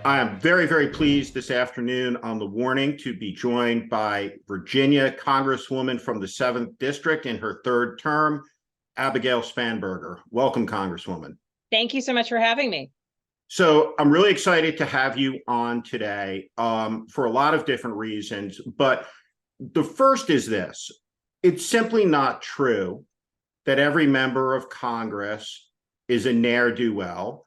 I am very, very pleased this afternoon on the warning to be joined by Virginia Congresswoman from the 7th District in her third term, Abigail Spanberger. Welcome, Congresswoman. Thank you so much for having me. So I'm really excited to have you on today for a lot of different reasons. But the first is this. It's simply not true that every member of Congress is a ne'er-do-well,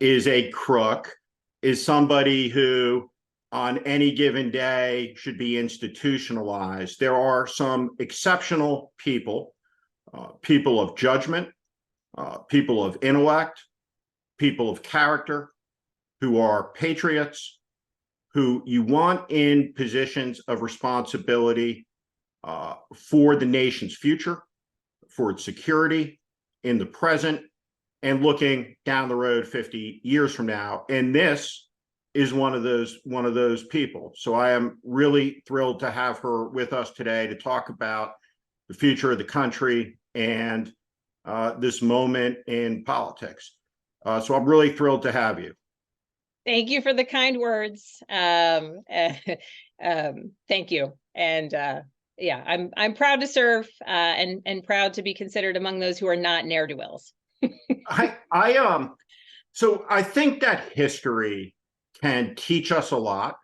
is a crook, is somebody who on any given day should be institutionalized. There are some exceptional people, people of judgment, people of intellect, people of character, who are patriots, who you want in positions of responsibility for the nation's future, for its security in the present, and looking down the road 50 years from now. And this is one of those people. So I am really thrilled to have her with us today to talk about the future of the country and this moment in politics. So I'm really thrilled to have you. Thank you for the kind words. Thank you. And yeah, I'm proud to serve and proud to be considered among those who are not ne'er-do-wells. So I think that history can teach us a lot.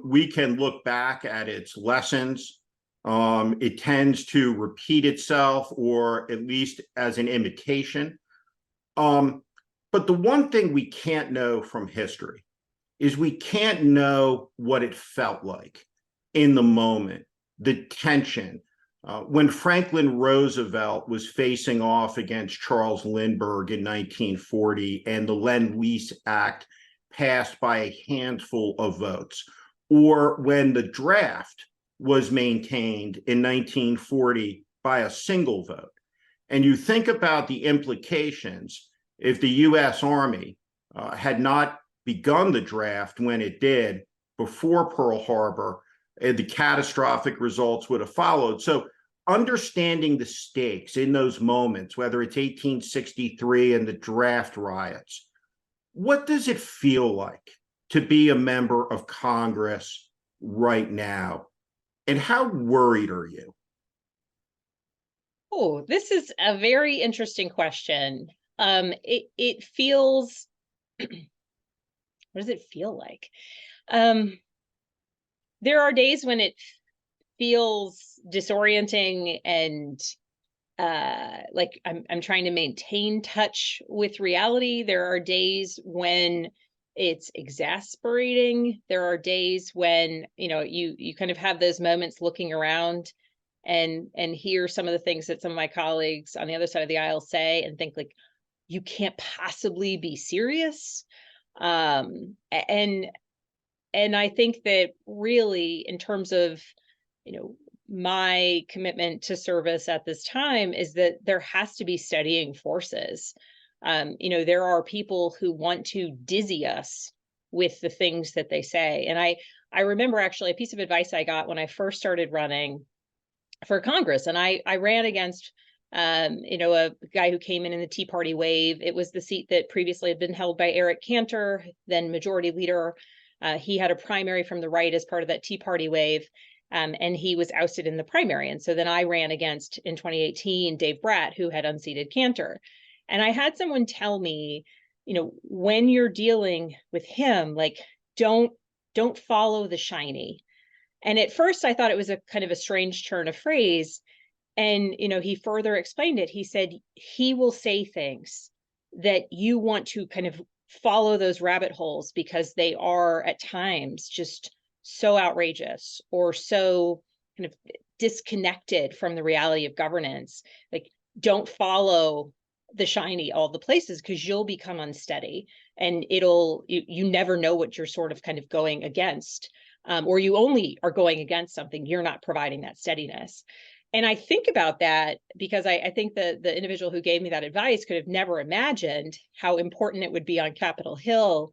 We can look back at its lessons. It tends to repeat itself, or at least as an imitation. But the one thing we can't know from history is we can't know what it felt like in the moment, the tension. When Franklin Roosevelt was facing off against Charles Lindbergh in 1940 and the Lend-Lease Act passed by a handful of votes, or when the draft was maintained in 1940 by a single vote. And you think about the implications if the U.S. Army had not begun the draft when it did before Pearl Harbor, the catastrophic results would have followed. So understanding the stakes in those moments, whether it's 1863 and the draft riots, what does it feel like to be a member of Congress right now? And how worried are you? Oh, this is a very interesting question. It feels, what does it feel like? There are days when it feels disorienting and like I'm trying to maintain touch with reality. There are days when it's exasperating. There are days when, you kind of have those moments looking around and hear some of the things that some of my colleagues on the other side of the aisle say and think like, you can't possibly be serious. And I think that really in terms of, my commitment to service at this time is that there has to be steadying forces. There are people who want to dizzy us with the things that they say. And I remember actually a piece of advice I got when I first started running for Congress. And I ran against, a guy who came in the Tea Party wave. It was the seat that previously had been held by Eric Cantor, then Majority Leader. He had a primary from the right as part of that Tea Party wave. And he was ousted in the primary. And so then I ran against, in 2018, Dave Bratt, who had unseated Cantor. And I had someone tell me, when you're dealing with him, like, don't follow the shiny. And at first I thought it was a kind of a strange turn of phrase. And, he further explained it. He said, he will say things that you want to kind of follow those rabbit holes because they are at times just so outrageous or so kind of disconnected from the reality of governance. Like, don't follow the shiny all the places because you'll become unsteady and you never know what you're sort of kind of going against, or you only are going against something, you're not providing that steadiness. And I think about that because I think the individual who gave me that advice could have never imagined how important it would be on Capitol Hill,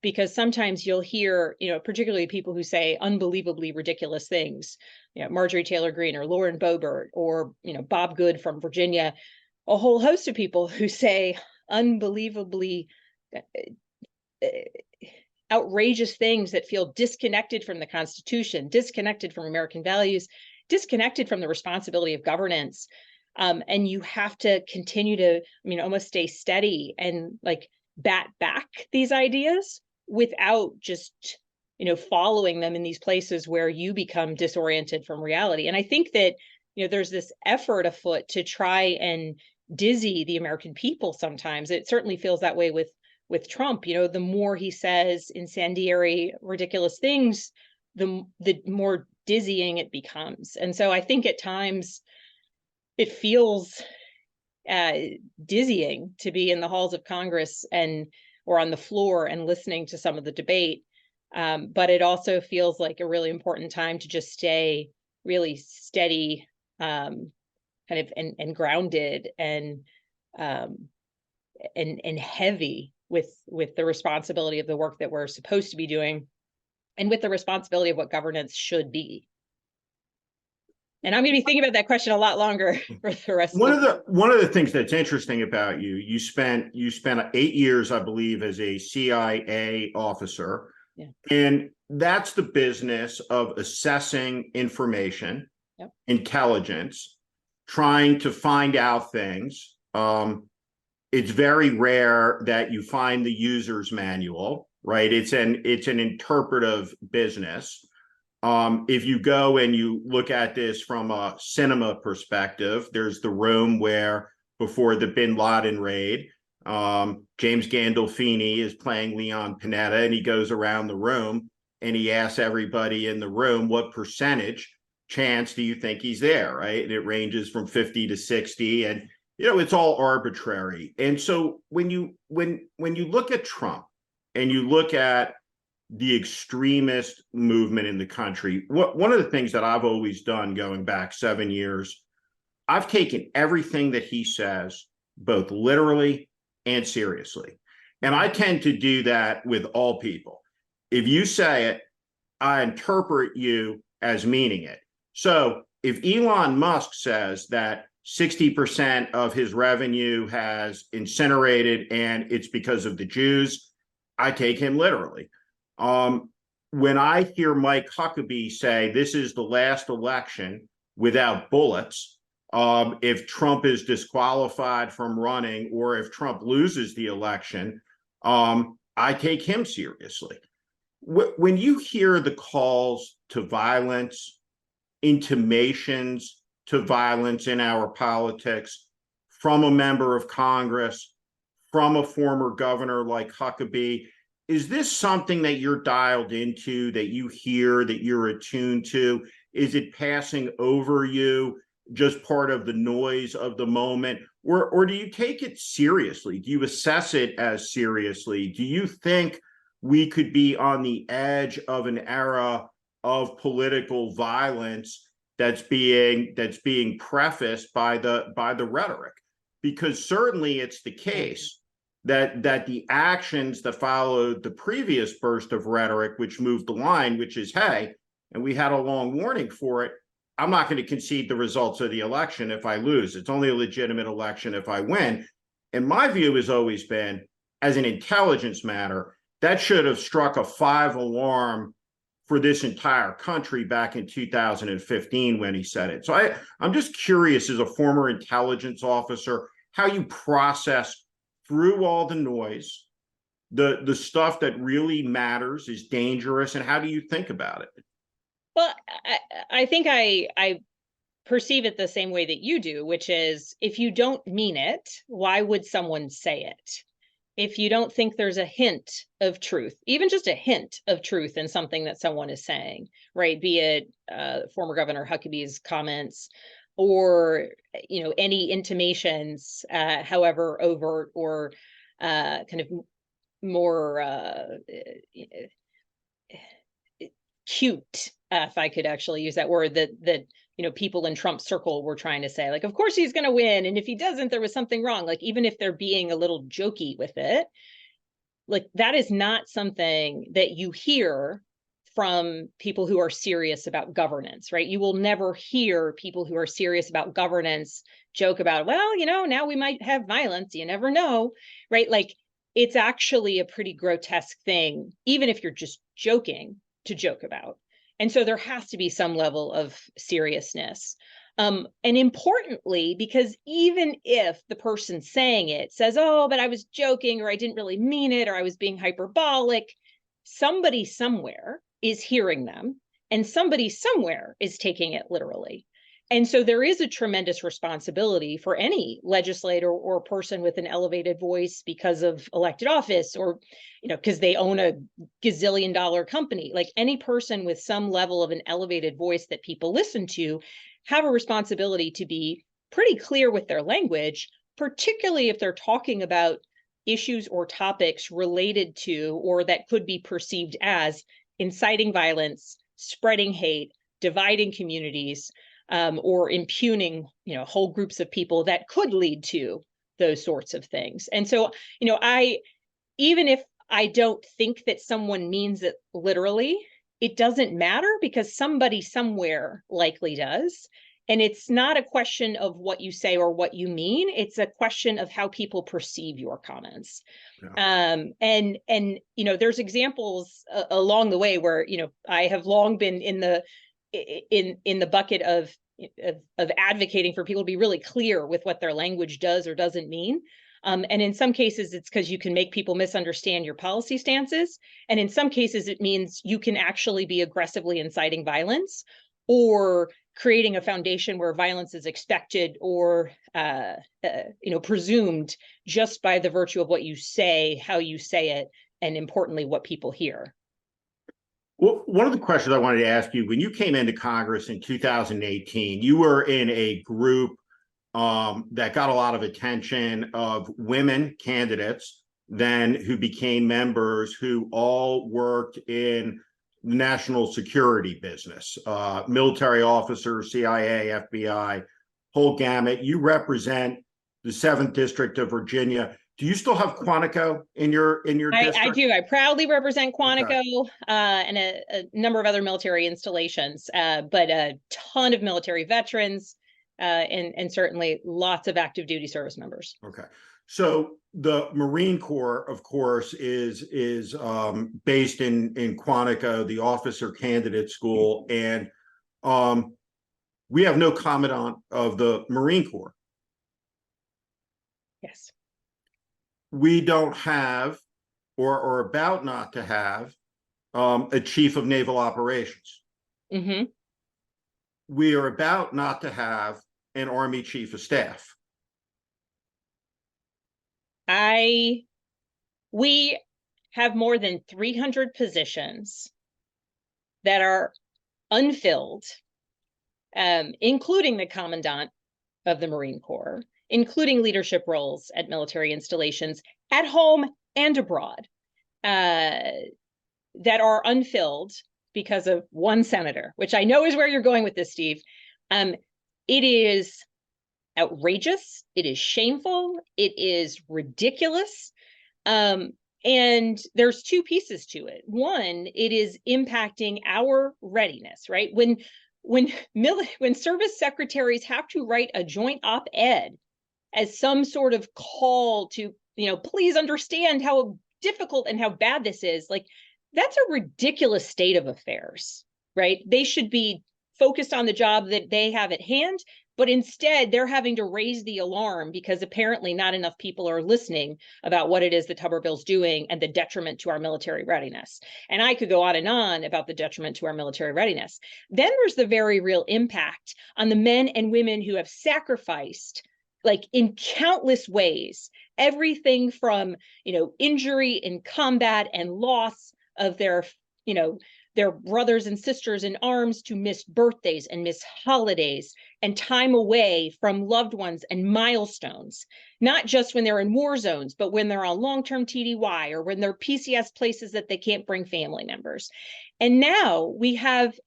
because sometimes you'll hear, particularly people who say unbelievably ridiculous things, Marjorie Taylor Greene or Lauren Boebert or, Bob Good from Virginia, a whole host of people who say unbelievably outrageous things that feel disconnected from the Constitution, disconnected from American values, disconnected from the responsibility of governance. And you have to continue to, I mean, almost stay steady and like bat back these ideas without just, following them in these places where you become disoriented from reality. And I think that, there's this effort afoot to try and dizzy the American people sometimes. It certainly feels that way with Trump. The more he says incendiary, ridiculous things, the more dizzying it becomes. And so I think at times it feels dizzying to be in the halls of Congress or on the floor and listening to some of the debate. But it also feels like a really important time to just stay really steady, kind of and grounded and heavy with the responsibility of the work that we're supposed to be doing, and with the responsibility of what governance should be. And I'm going to be thinking about that question a lot longer for the rest One of the things that's interesting about you spent 8 years, I believe, as a CIA officer. Yeah. And that's the business of assessing information, Yep. intelligence, trying to find out things. It's very rare that you find the user's manual, right? It's an interpretive business. If you go and you look at this from a cinema perspective, there's the room where before the Bin Laden raid, James Gandolfini is playing Leon Panetta, and he goes around the room and he asks everybody in the room, what percentage chance do you think he's there, right? And it ranges from 50 to 60, and it's all arbitrary. And so when you look at Trump and you look at the extremist movement in the country, one of the things that I've always done going back 7 years, I've taken everything that he says, both literally and seriously. And I tend to do that with all people. If you say it, I interpret you as meaning it. So if Elon Musk says that 60% of his revenue has incinerated and it's because of the Jews, I take him literally. When I hear Mike Huckabee say this is the last election without bullets, if Trump is disqualified from running or if Trump loses the election, I take him seriously. When you hear the calls to violence, intimations to violence in our politics from a member of Congress, from a former governor like Huckabee, is this something that you're dialed into, that you hear, that you're attuned to? Is it passing over you, just part of the noise of the moment? Or do you take it seriously? Do you assess it as seriously? Do you think we could be on the edge of an era of political violence that's being prefaced by the rhetoric? Because certainly it's the case that the actions that followed the previous burst of rhetoric, which moved the line, which is, hey, and we had a long warning for it, I'm not going to concede the results of the election if I lose. It's only a legitimate election if I win. And my view has always been, as an intelligence matter, that should have struck a 5 alarm for this entire country back in 2015 when he said it. So I'm just curious, as a former intelligence officer, how you process through all the noise, the stuff that really matters, is dangerous, and how do you think about it? Well, I think I perceive it the same way that you do, which is, if you don't mean it, why would someone say it? If you don't think there's a hint of truth, even just a hint of truth in something that someone is saying, right? Be it former Governor Huckabee's comments, or any intimations, however overt or kind of more cute, if I could actually use that word, that people in Trump's circle were trying to say, like, of course he's going to win, and if he doesn't, there was something wrong. Like, even if they're being a little jokey with it, like, that is not something that you hear from people who are serious about governance, right? You will never hear people who are serious about governance joke about, well, now we might have violence, you never know, right? Like, it's actually a pretty grotesque thing, even if you're just joking, to joke about. And so there has to be some level of seriousness. And importantly, because even if the person saying it says, oh, but I was joking, or I didn't really mean it, or I was being hyperbolic, somebody somewhere is hearing them, and somebody somewhere is taking it literally. And so there is a tremendous responsibility for any legislator or person with an elevated voice because of elected office, or, because they own a gazillion-dollar company. Like, any person with some level of an elevated voice that people listen to have a responsibility to be pretty clear with their language, particularly if they're talking about issues or topics related to, or that could be perceived as, inciting violence, spreading hate, dividing communities, or impugning, whole groups of people that could lead to those sorts of things. And so, even if I don't think that someone means it literally, it doesn't matter, because somebody somewhere likely does. And it's not a question of what you say or what you mean. It's a question of how people perceive your comments. Yeah. And there's examples along the way where, I have long been in the bucket of advocating for people to be really clear with what their language does or doesn't mean. And in some cases, it's because you can make people misunderstand your policy stances. And in some cases, it means you can actually be aggressively inciting violence, or creating a foundation where violence is expected or presumed just by the virtue of what you say, how you say it, and importantly, what people hear. Well, one of the questions I wanted to ask you, when you came into Congress in 2018, you were in a group that got a lot of attention of women candidates then who became members, who all worked in the national security business, military officers, CIA, FBI, whole gamut. You represent the 7th District of Virginia. Do you still have Quantico in your district? I do. I proudly represent Quantico, okay, and a number of other military installations, but a ton of military veterans, and certainly lots of active duty service members. Okay. So the Marine Corps, of course, is based in Quantico, the officer candidate school, and we have no commandant of the Marine Corps. Yes. We don't have, or are about not to have, a chief of naval operations. Mm-hmm. We are about not to have an Army chief of staff. We have more than 300 positions that are unfilled, including the commandant of the Marine Corps, including leadership roles at military installations at home and abroad, that are unfilled because of one senator, which I know is where you're going with this, Steve. It is outrageous. It is shameful. It is ridiculous. And there's two pieces to it. One, it is impacting our readiness, right? When service secretaries have to write a joint op-ed as some sort of call to, please understand how difficult and how bad this is, like, that's a ridiculous state of affairs, right? They should be focused on the job that they have at hand, but instead they're having to raise the alarm because apparently not enough people are listening about what it is that Tuberville's doing and the detriment to our military readiness. And I could go on and on about the detriment to our military readiness. Then there's the very real impact on the men and women who have sacrificed, like, in countless ways, everything from, injury in combat and loss of their brothers and sisters in arms, to missed birthdays and missed holidays and time away from loved ones and milestones, not just when they're in war zones, but when they're on long-term TDY or when they're PCS places that they can't bring family members. And now we have,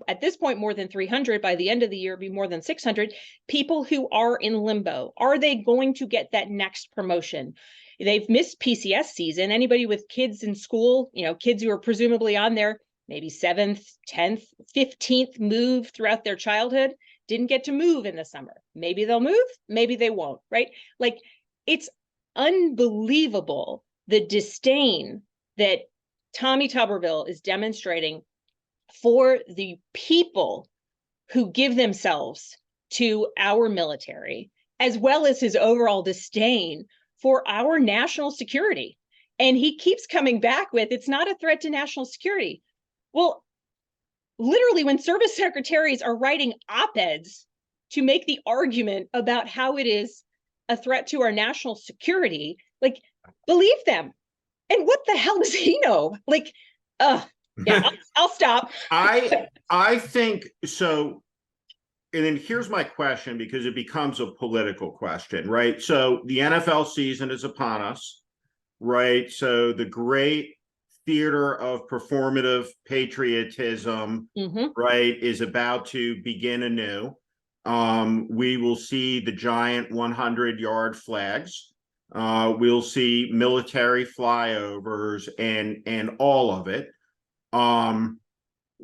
at this point, more than 300, by the end of the year, be more than 600 people who are in limbo. Are they going to get that next promotion? They've missed PCS season. Anybody with kids in school, kids who are presumably on their maybe 7th, 10th, 15th move throughout their childhood, didn't get to move in the summer. Maybe they'll move, maybe they won't, right? Like, it's unbelievable the disdain that Tommy Tuberville is demonstrating for the people who give themselves to our military, as well as his overall disdain for our national security. And he keeps coming back with, it's not a threat to national security. Well, literally, when service secretaries are writing op-eds to make the argument about how it is a threat to our national security, like, believe them. And what the hell does he know? Like, yeah, I'll stop. I think so. And then here's my question, because it becomes a political question, right? So the NFL season is upon us, right? So the great theater of performative patriotism, right, is about to begin anew. We will see the giant 100-yard flags. We'll see military flyovers and all of it.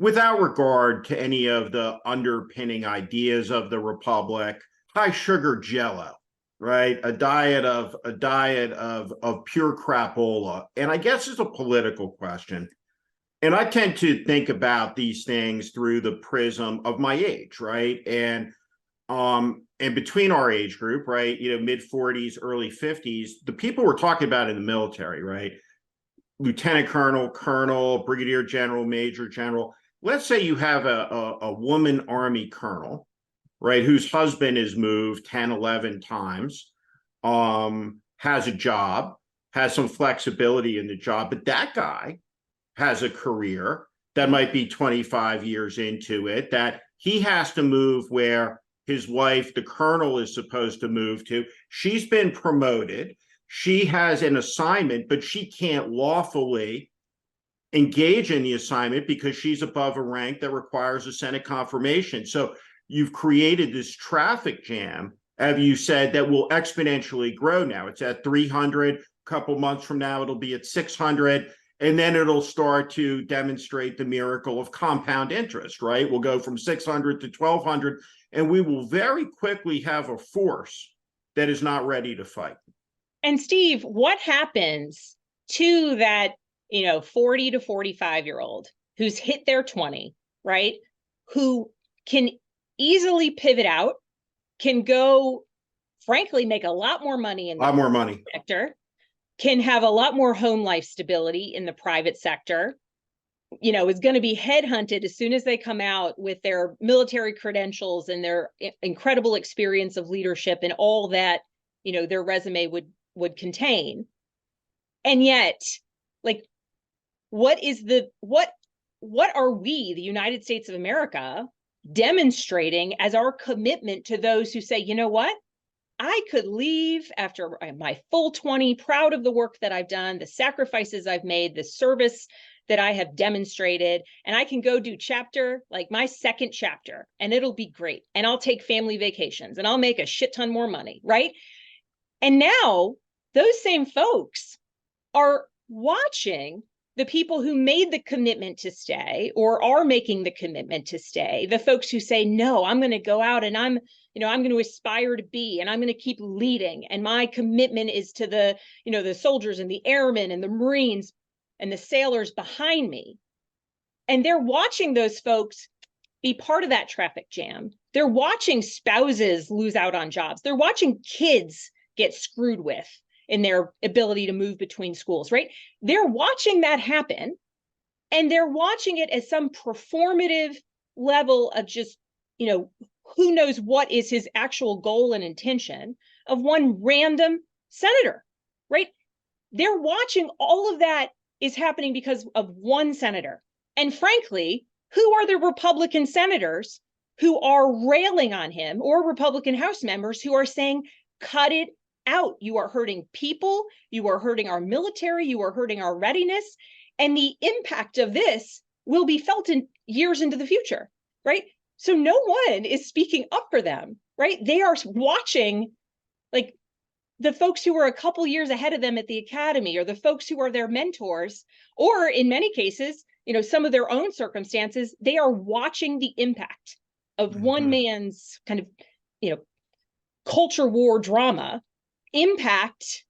Without regard to any of the underpinning ideas of the republic, high sugar jello, right? A diet of pure crapola. And I guess it's a political question. And I tend to think about these things through the prism of my age, right? And between our age group, right, mid-40s, early 50s, the people we're talking about in the military, right? Lieutenant colonel, colonel, brigadier general, major general. Let's say you have a woman Army colonel, right, whose husband is moved 10, 11 times, has a job, has some flexibility in the job, but that guy has a career that might be 25 years into it, that he has to move where his wife, the colonel, is supposed to move to. She's been promoted. She has an assignment, but she can't lawfully engage in the assignment because she's above a rank that requires a Senate confirmation. So you've created this traffic jam, as you said, that will exponentially grow now. It's at 300. A couple months from now, it'll be at 600. And then it'll start to demonstrate the miracle of compound interest, right? We'll go from 600 to 1,200, and we will very quickly have a force that is not ready to fight. And Steve, what happens to that 40 to 45-year-old who's hit their 20, right? Who can easily pivot out, can go, frankly, make a lot more money in the sector, can have a lot more home life stability in the private sector, is going to be headhunted as soon as they come out with their military credentials and their incredible experience of leadership and all that, their resume would contain. And yet, like, what are we, the United States of America, demonstrating as our commitment to those who say, you know what, I could leave after my full 20, proud of the work that I've done, the sacrifices I've made, the service that I have demonstrated, and I can go do my second chapter, and it'll be great. And I'll take family vacations and I'll make a shit ton more money, right? And now those same folks are watching the people who made the commitment to stay or are making the commitment to stay, the folks who say, no, I'm going to go out and I'm going to aspire to be, and I'm going to keep leading. And my commitment is to the soldiers and the airmen and the Marines and the sailors behind me. And they're watching those folks be part of that traffic jam. They're watching spouses lose out on jobs. They're watching kids get screwed with in their ability to move between schools, right? They're watching that happen, and they're watching it as some performative level of just, who knows what is his actual goal and intention of one random senator, right? They're watching all of that is happening because of one senator. And frankly, who are the Republican senators who are railing on him, or Republican House members who are saying, cut it out? You are hurting people. You are hurting our military. You are hurting our readiness. And the impact of this will be felt in years into the future, right? So no one is speaking up for them, right? They are watching, like, the folks who are a couple years ahead of them at the academy, or the folks who are their mentors, or in many cases, some of their own circumstances. They are watching the impact of one man's kind of, culture war drama impact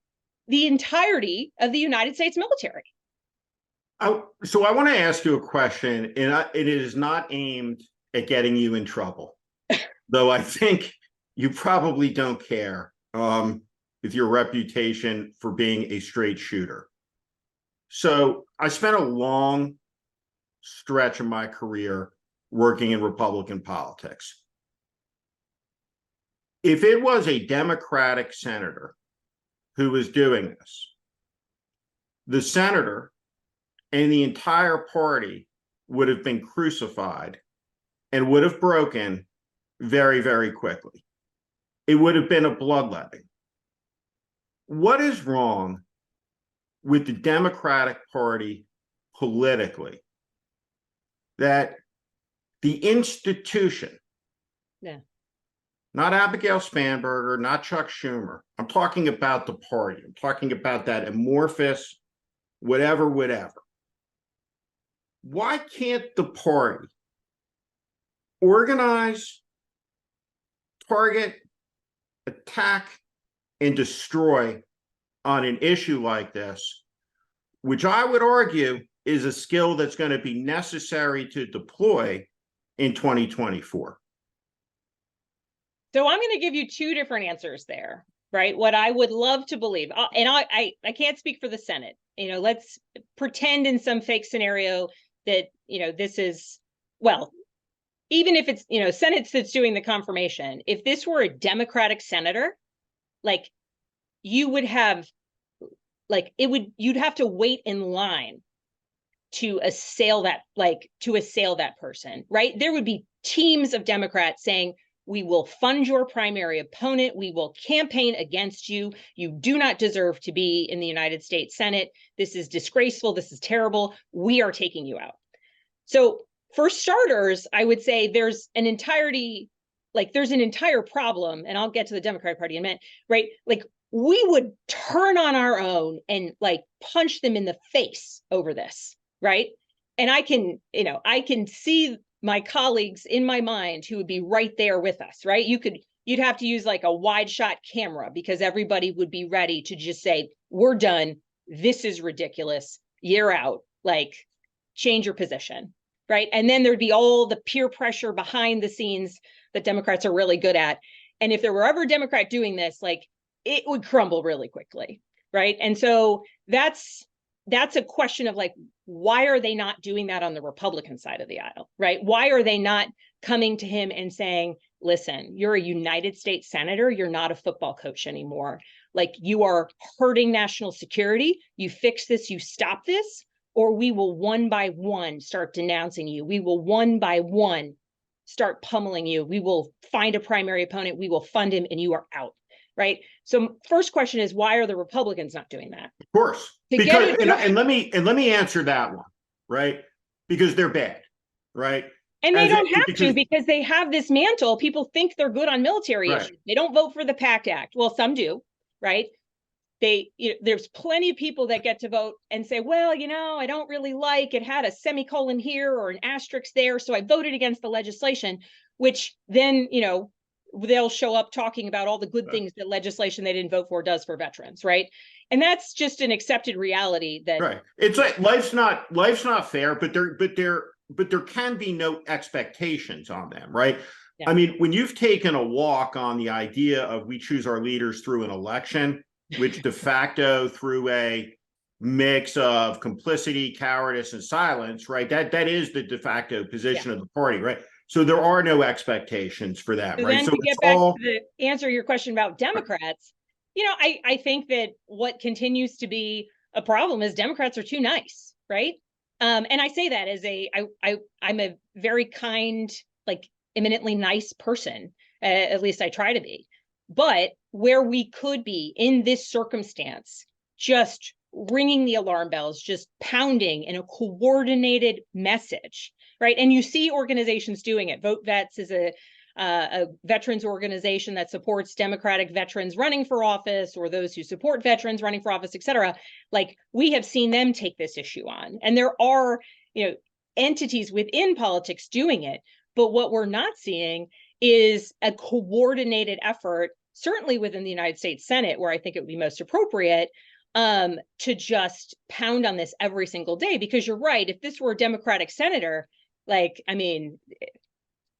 the entirety of the United States military. So I want to ask you a question, and it is not aimed at getting you in trouble, though I think you probably don't care with your reputation for being a straight shooter. So I spent a long stretch of my career working in Republican politics. If it was a Democratic senator who was doing this, the senator and the entire party would have been crucified and would have broken very, very quickly. It would have been a bloodletting. What is wrong with the Democratic Party politically that the institution, not Abigail Spanberger, not Chuck Schumer, I'm talking about the party, I'm talking about that amorphous whatever, why can't the party organize, target, attack, and destroy on an issue like this, which I would argue is a skill that's going to be necessary to deploy in 2024? So I'm going to give you two different answers there, right? What I would love to believe, and I can't speak for the Senate. Let's pretend in some fake scenario that, this is, well, even if it's, Senate that's doing the confirmation, if this were a Democratic senator, like you would have, you'd have to wait in line to assail that person, right? There would be teams of Democrats saying, we will fund your primary opponent. We will campaign against you. You do not deserve to be in the United States Senate. This is disgraceful. This is terrible. We are taking you out. So for starters, I would say there's an entire problem, and I'll get to the Democratic Party in a minute, right? Like we would turn on our own and punch them in the face over this, right? And I can see my colleagues in my mind who would be right there with us, right? You'd have to use a wide shot camera because everybody would be ready to just say, we're done. This is ridiculous. You're out. Change your position, right? And then there'd be all the peer pressure behind the scenes that Democrats are really good at. And if there were ever a Democrat doing this, it would crumble really quickly, right? And so that's a question of why are they not doing that on the Republican side of the aisle, right? Why are they not coming to him and saying, listen, you're a United States senator. You're not a football coach anymore. You are hurting national security. You fix this, you stop this, or we will one by one start denouncing you. We will one by one start pummeling you. We will find a primary opponent. We will fund him and you are out. Right. So first question is, why are the Republicans not doing that? Of course. Because and let me answer that one, right? Because they're bad, right? And they don't have to because they have this mantle. People think they're good on military issues. They don't vote for the PACT Act. Well, some do, right? There's plenty of people that get to vote and say, well, I don't really like it had a semicolon here or an asterisk there. So I voted against the legislation, which then, they'll show up talking about all the good things that legislation they didn't vote for does for veterans, right? And that's just an accepted reality that right. It's life's not fair, but there can be no expectations on them, right? Yeah. I mean, when you've taken a walk on the idea of we choose our leaders through an election, which de facto through a mix of complicity, cowardice, and silence, right? That is the de facto position of the party, right? So there are no expectations for that, so right? Then so to get back to the answer your question about Democrats, I think that what continues to be a problem is Democrats are too nice, right? And I say that as I'm a very kind, eminently nice person. At least I try to be. But where we could be in this circumstance, just ringing the alarm bells, just pounding in a coordinated message, right? And you see organizations doing it. Vote Vets is a veterans organization that supports Democratic veterans running for office or those who support veterans running for office, et cetera. We have seen them take this issue on. And there are, entities within politics doing it. But what we're not seeing is a coordinated effort, certainly within the United States Senate, where I think it would be most appropriate, to just pound on this every single day, because you're right. If this were a Democratic senator, like, I mean,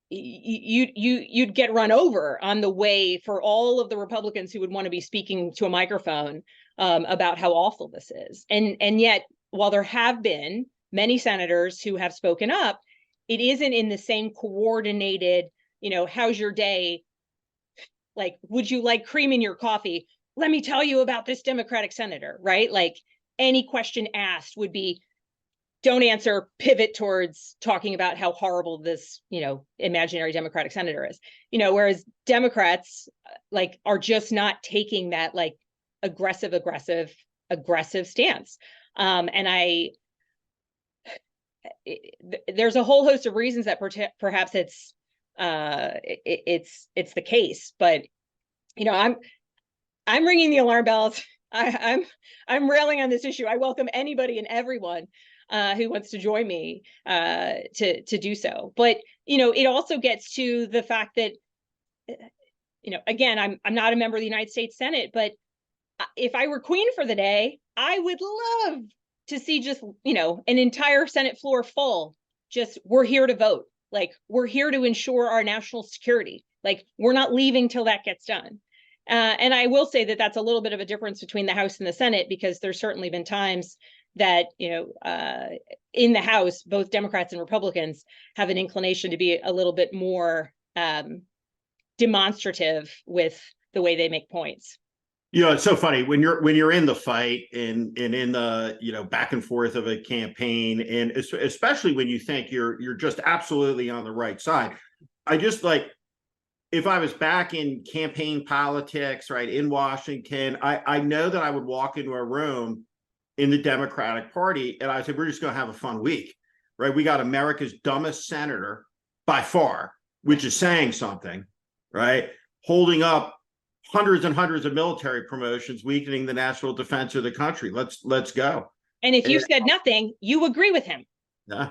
you'd get run over on the way for all of the Republicans who would want to be speaking to a microphone about how awful this is. And yet, while there have been many senators who have spoken up, it isn't in the same coordinated, how's your day? Like, would you like cream in your coffee? Let me tell you about this Democratic senator, right? Like, any question asked would be, don't answer, pivot towards talking about how horrible this, imaginary Democratic senator is. Whereas Democrats like are just not taking that like aggressive stance. And there's a whole host of reasons that perhaps it's the case, but I'm ringing the alarm bells. I'm railing on this issue. I welcome anybody and everyone who wants to join me to do so. But it also gets to the fact that again, I'm not a member of the United States Senate, but if I were queen for the day, I would love to see just an entire Senate floor full. Just, we're here to vote. Like, we're here to ensure our national security. Like, we're not leaving till that gets done. And I will say that that's a little bit of a difference between the House and the Senate, because there's certainly been times that, in the House, both Democrats and Republicans have an inclination to be a little bit more demonstrative with the way they make points. It's so funny when you're in the fight and in the back and forth of a campaign, and especially when you think you're just absolutely on the right side. I just like, if I was back in campaign politics, right, in Washington, I know that I would walk into a room in the Democratic Party and I said, we're just going to have a fun week, right? We got America's dumbest senator by far, which is saying something, right? Holding up hundreds and hundreds of military promotions, weakening the national defense of the country. Let's go. And if you said nothing, you agree with him. Yeah,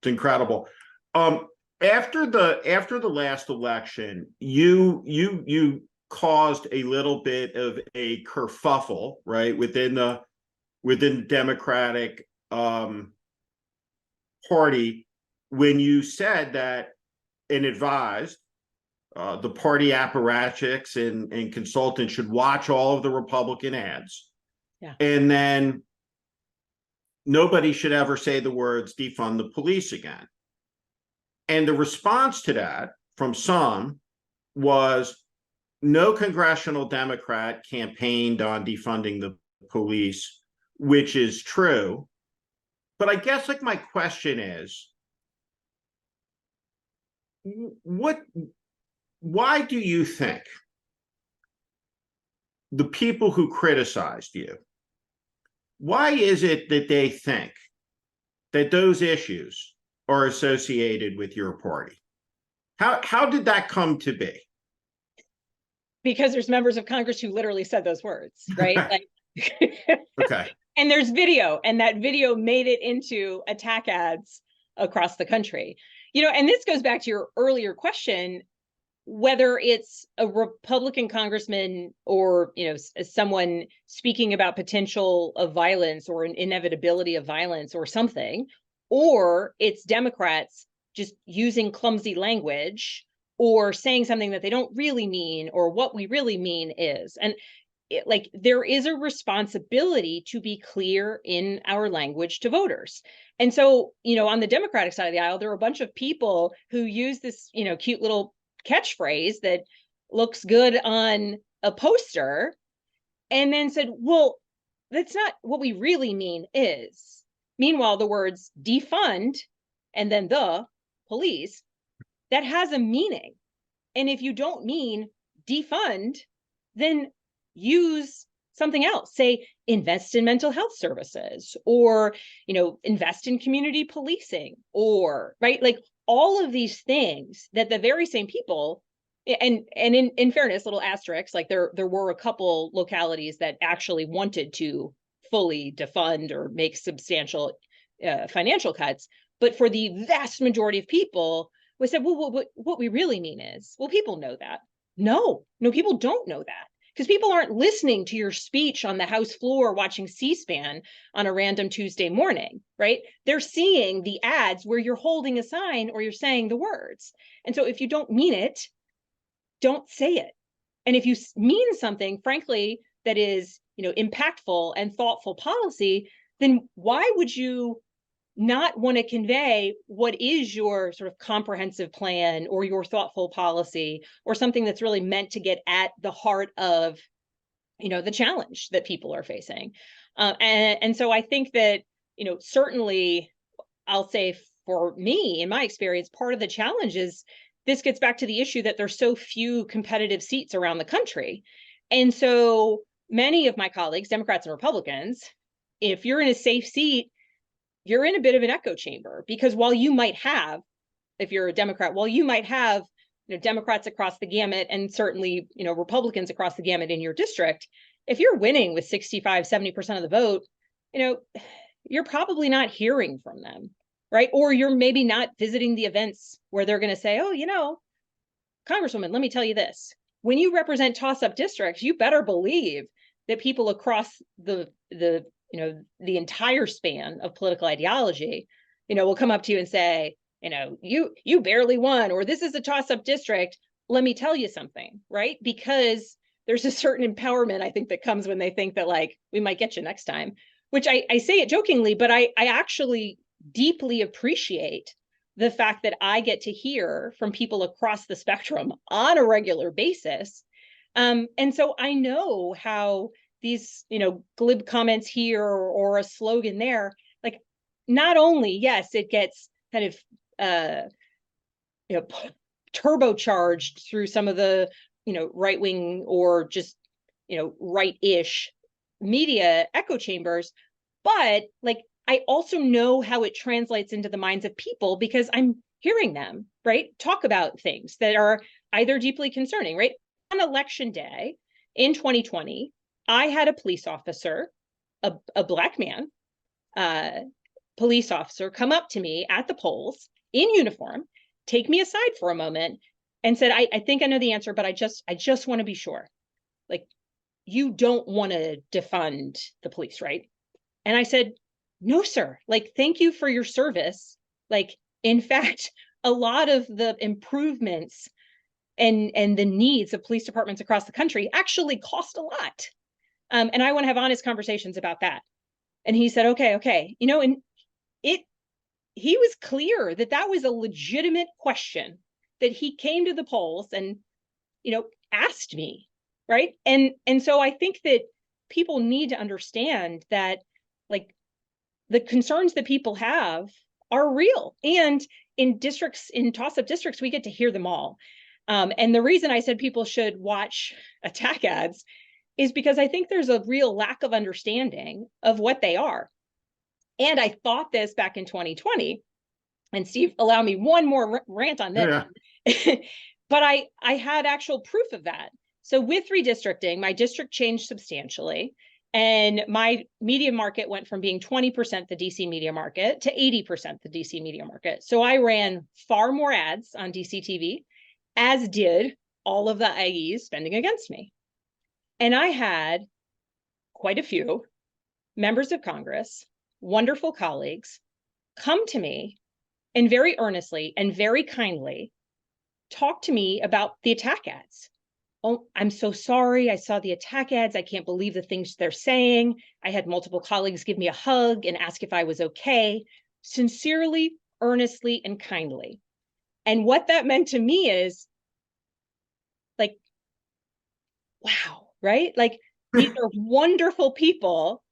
it's incredible. After the last election, you caused a little bit of a kerfuffle, right, within the Democratic Party, when you said that and advised the party apparatchiks and consultants should watch all of the Republican ads. Yeah. And then nobody should ever say the words defund the police again. And the response to that from some was, no congressional Democrat campaigned on defunding the police, which is true. But I guess like my question is, why do you think the people who criticized you, why is it that they think that those issues are associated with your party? How did that come to be? Because there's members of Congress who literally said those words, right? Okay. And there's video, and that video made it into attack ads across the country. And this goes back to your earlier question, whether it's a Republican congressman or, someone speaking about potential of violence or an inevitability of violence or something, or it's Democrats just using clumsy language or saying something that they don't really mean, or what we really mean is. And there is a responsibility to be clear in our language to voters. And so, on the Democratic side of the aisle, there are a bunch of people who use this, cute little catchphrase that looks good on a poster, and then said, well, that's not what we really mean is. Meanwhile, the words defund and then the police, that has a meaning. And if you don't mean defund, then use something else. Say, invest in mental health services, or, invest in community policing, or, right? Like, all of these things that the very same people, and in fairness, little asterisks, like there were a couple localities that actually wanted to fully defund or make substantial financial cuts. But for the vast majority of people, we said, well, what we really mean is, well, people know that. No, people don't know that. because people aren't listening to your speech on the House floor watching C-SPAN on a random Tuesday morning, right? They're seeing the ads where you're holding a sign or you're saying the words. And so if you don't mean it, don't say it. And if you mean something, frankly, that is, impactful and thoughtful policy, then why would you not want to convey what is your sort of comprehensive plan or your thoughtful policy or something that's really meant to get at the heart of, the challenge that people are facing? And so I think that, certainly I'll say for me, in my experience, part of the challenge is this gets back to the issue that there's so few competitive seats around the country. And so many of my colleagues, Democrats and Republicans, if you're in a safe seat, you're in a bit of an echo chamber, because while you might have, if you're a Democrat, while you might have, Democrats across the gamut and certainly, Republicans across the gamut in your district, if you're winning with 65, 70% of the vote, you're probably not hearing from them, right? Or you're maybe not visiting the events where they're going to say, oh, Congresswoman, let me tell you this. When you represent toss-up districts, you better believe that people across the entire span of political ideology, will come up to you and say, you barely won, or this is a toss-up district. Let me tell you something, right? Because there's a certain empowerment, I think, that comes when they think that, like, we might get you next time, which I say it jokingly, but I actually deeply appreciate the fact that I get to hear from people across the spectrum on a regular basis. And so I know how these, glib comments here or a slogan there, like, not only, yes, it gets kind of, turbocharged through some of the, right wing or just, right-ish media echo chambers, but like, I also know how it translates into the minds of people because I'm hearing them, right, talk about things that are either deeply concerning, right? On election day in 2020, I had a police officer, a Black man, police officer, come up to me at the polls in uniform, take me aside for a moment, and said, I think I know the answer, but I just want to be sure. Like, you don't want to defund the police, right? And I said, no, sir. Like, thank you for your service. Like, in fact, a lot of the improvements and the needs of police departments across the country actually cost a lot. And I want to have honest conversations about that. And he said, okay. And he was clear that that was a legitimate question that he came to the polls and, asked me, right? And so I think that people need to understand that, like, the concerns that people have are real. And in districts, in toss-up districts, we get to hear them all. And the reason I said people should watch attack ads is because I think there's a real lack of understanding of what they are. And I thought this back in 2020, and Steve, allow me one more rant on this. Yeah. But I had actual proof of that. So with redistricting, my district changed substantially. And my media market went from being 20% the DC media market to 80% the DC media market. So I ran far more ads on DC TV, as did all of the IEs spending against me. And I had quite a few members of Congress, wonderful colleagues, come to me and very earnestly and very kindly talk to me about the attack ads. Oh, I'm so sorry. I saw the attack ads. I can't believe the things they're saying. I had multiple colleagues give me a hug and ask if I was okay, sincerely, earnestly, and kindly. And what that meant to me is, like, wow, right? Like, these are wonderful people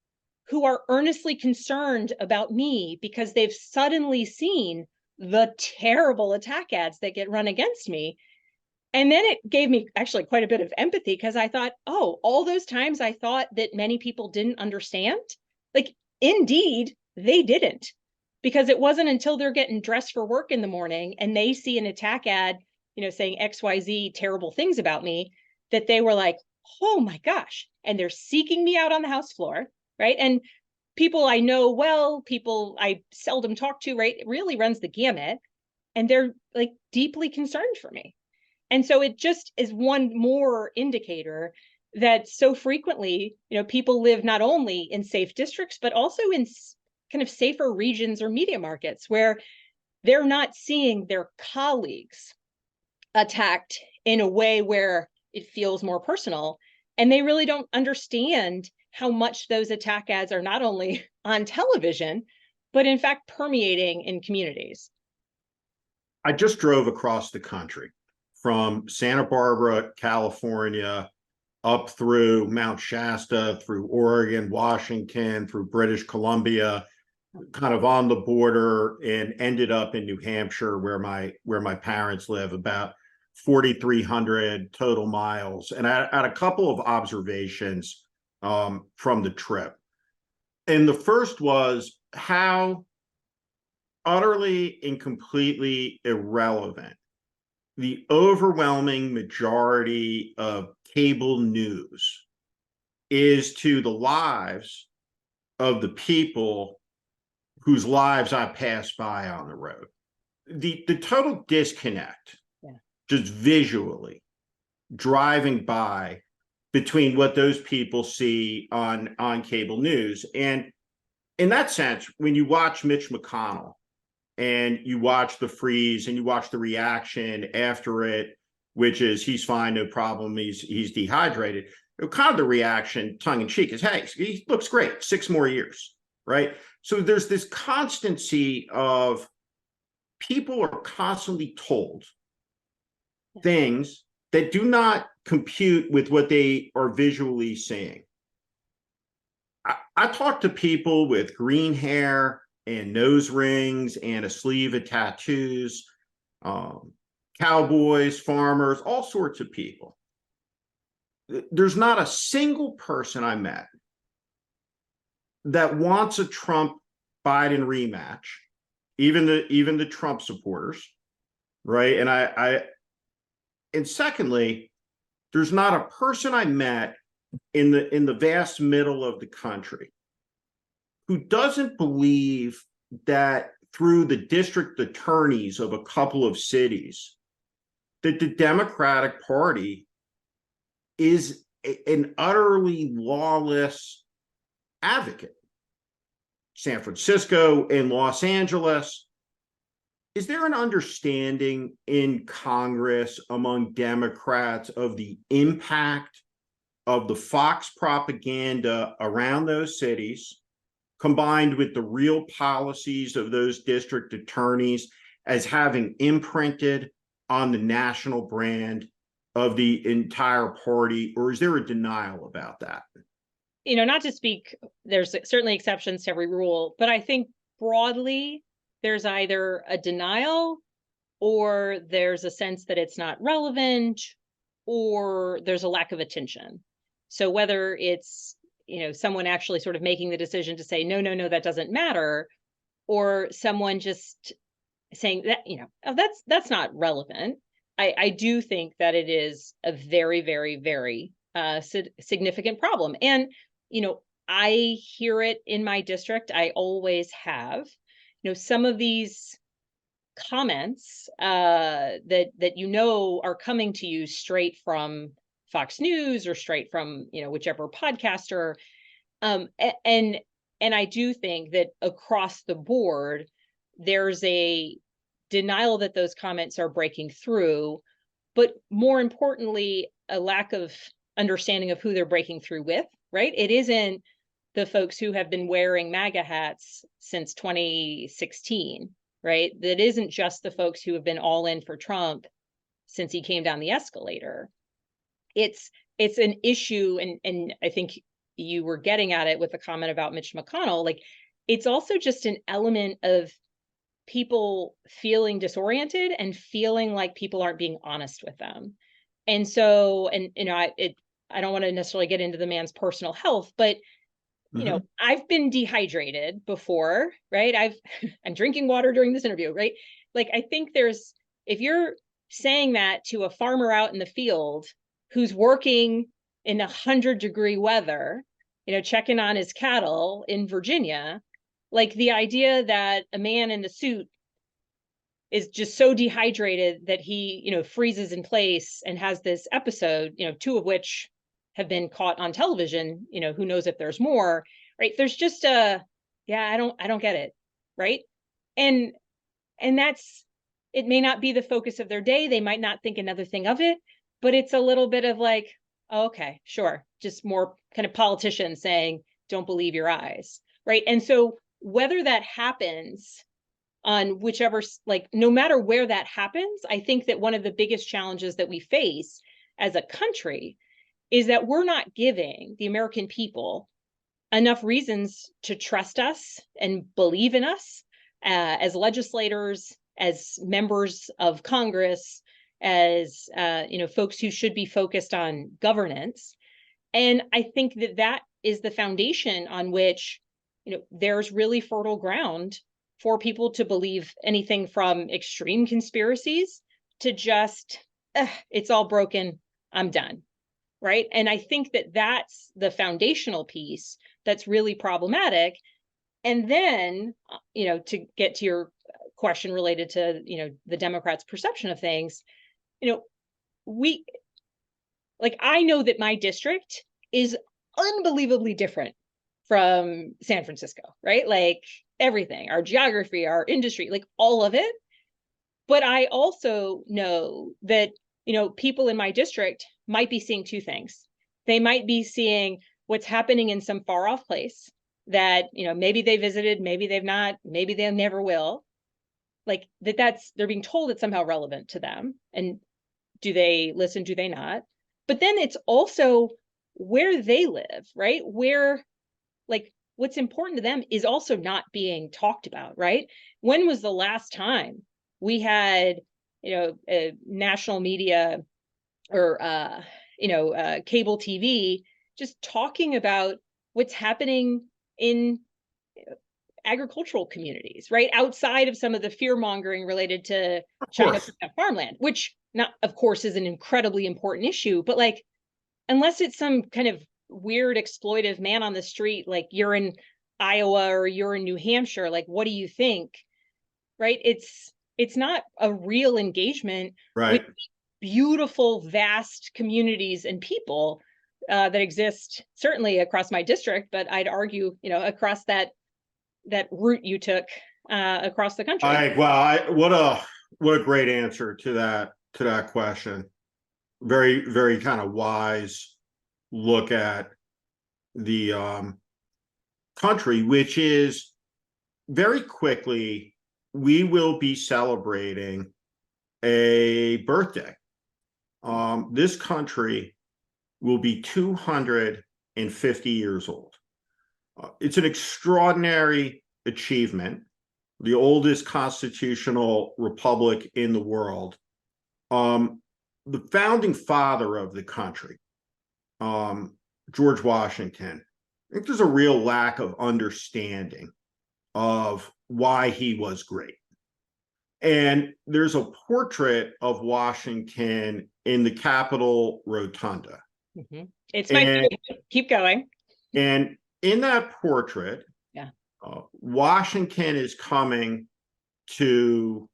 who are earnestly concerned about me because they've suddenly seen the terrible attack ads that get run against me. And then it gave me actually quite a bit of empathy because I thought, oh, all those times I thought that many people didn't understand, like, indeed, they didn't. Because it wasn't until they're getting dressed for work in the morning and they see an attack ad, saying XYZ terrible things about me, that they were like, oh my gosh. And they're seeking me out on the House floor, right? And people I know well, people I seldom talk to, right? It really runs the gamut. And they're, like, deeply concerned for me. And so it just is one more indicator that so frequently, people live not only in safe districts, but also in kind of safer regions or media markets where they're not seeing their colleagues attacked in a way where it feels more personal. And they really don't understand how much those attack ads are not only on television, but in fact permeating in communities. I just drove across the country from Santa Barbara, California, up through Mount Shasta, through Oregon, Washington, through British Columbia, kind of on the border, and ended up in New Hampshire where my parents live, about 4,300 total miles. And I had a couple of observations from the trip. And the first was how utterly and completely irrelevant the overwhelming majority of cable news is to the lives of the people whose lives I pass by on the road. The total disconnect, just visually driving by, between what those people see on cable news. And in that sense, when you watch Mitch McConnell and you watch the freeze and you watch the reaction after it, which is he's fine, no problem, he's dehydrated, kind of the reaction, tongue in cheek, is, hey, he looks great, 6 more years, right? So there's this constancy of people are constantly told things that do not compute with what they are visually seeing. I talk to people with green hair and nose rings and a sleeve of tattoos, cowboys, farmers, all sorts of people. There's not a single person I met that wants a Trump Biden rematch, even the Trump supporters, right? And secondly, there's not a person I met in the vast middle of the country who doesn't believe that through the district attorneys of a couple of cities, that the Democratic Party is an utterly lawless advocate. San Francisco and Los Angeles. Is there an understanding in Congress among Democrats of the impact of the Fox propaganda around those cities, combined with the real policies of those district attorneys, as having imprinted on the national brand of the entire party? Or is there a denial about that? Not to speak, there's certainly exceptions to every rule, but I think broadly, there's either a denial or there's a sense that it's not relevant or there's a lack of attention. So whether it's, someone actually sort of making the decision to say, no, that doesn't matter, or someone just saying that, oh, that's not relevant. I do think that it is a very, very, very significant problem. And, I hear it in my district. I always have. Some of these comments that are coming to you straight from Fox News or straight from whichever podcaster, and I do think that across the board there's a denial that those comments are breaking through, but more importantly, a lack of understanding of who they're breaking through with. Right? It isn't the folks who have been wearing MAGA hats since 2016, right? That isn't just the folks who have been all in for Trump since he came down the escalator. It's an issue, and I think you were getting at it with the comment about Mitch McConnell. Like, it's also just an element of people feeling disoriented and feeling like people aren't being honest with them. And so, I don't want to necessarily get into the man's personal health, but I've been dehydrated before, right? I'm drinking water during this interview, right? Like, I think if you're saying that to a farmer out in the field who's working in 100-degree weather, checking on his cattle in Virginia, like, the idea that a man in a suit is just so dehydrated that he, freezes in place and has this episode, 2 of which have been caught on television, who knows if there's more, right? There's just I don't get it, right? And it may not be the focus of their day. They might not think another thing of it, but it's a little bit of like, oh, okay, sure. Just more kind of politicians saying, don't believe your eyes, right? And so whether that happens on whichever, like, no matter where that happens, I think that one of the biggest challenges that we face as a country is that we're not giving the American people enough reasons to trust us and believe in us as legislators, as members of Congress, as folks who should be focused on governance. And I think that is the foundation on which there's really fertile ground for people to believe anything from extreme conspiracies to just it's all broken, I'm done, right? And I think that that's the foundational piece that's really problematic. And then to get to your question related to the Democrats' perception of things, I know that my district is unbelievably different from San Francisco, right? Like everything, our geography, our industry, like all of it. But I also know that, people in my district might be seeing two things. They might be seeing what's happening in some far off place that, maybe they visited, maybe they've not, maybe they never will. Like they're being told it's somehow relevant to them. And do they listen? Do they not? But then it's also where they live, right? Where, like, what's important to them is also not being talked about, right? When was the last time we had, national media or, cable TV just talking about what's happening in agricultural communities, right? Outside of some of the fear mongering related to China farmland, which of course, is an incredibly important issue, but like, unless it's some kind of weird exploitive man on the street, like you're in Iowa or you're in New Hampshire, like, what do you think? Right? It's not a real engagement with beautiful, vast communities and people that exist certainly across my district, but I'd argue, across that route you took across the country. What a great answer to that question. Very, very kind of wise look at the country, which is very quickly, we will be celebrating a birthday. This country will be 250 years old. It's an extraordinary achievement, the oldest constitutional republic in the world. The founding father of the country, George Washington, I think there's a real lack of understanding of why he was great. And there's a portrait of Washington in the Capitol Rotunda. Mm-hmm. It's my favorite. Keep going. And in that portrait, Washington is coming to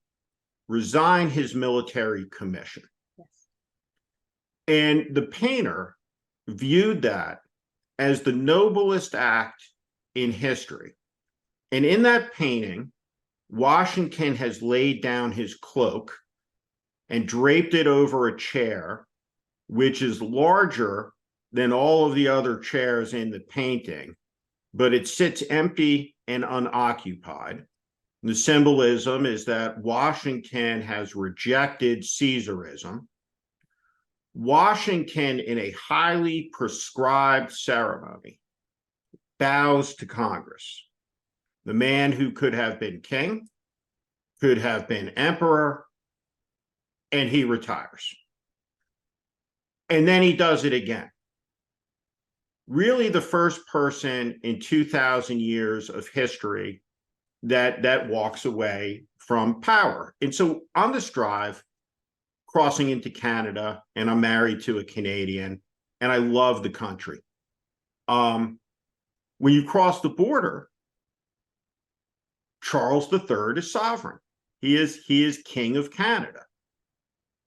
resign his military commission. Yes. And the painter viewed that as the noblest act in history. And in that painting, Washington has laid down his cloak and draped it over a chair, which is larger than all of the other chairs in the painting, but it sits empty and unoccupied. The symbolism is that Washington has rejected Caesarism. Washington, in a highly prescribed ceremony, bows to Congress. The man who could have been king, could have been emperor, and he retires. And then he does it again. Really the first person in 2,000 years of history that walks away from power. And so on this drive, crossing into Canada, and I'm married to a Canadian, and I love the country. When you cross the border, Charles III is sovereign. He is king of Canada.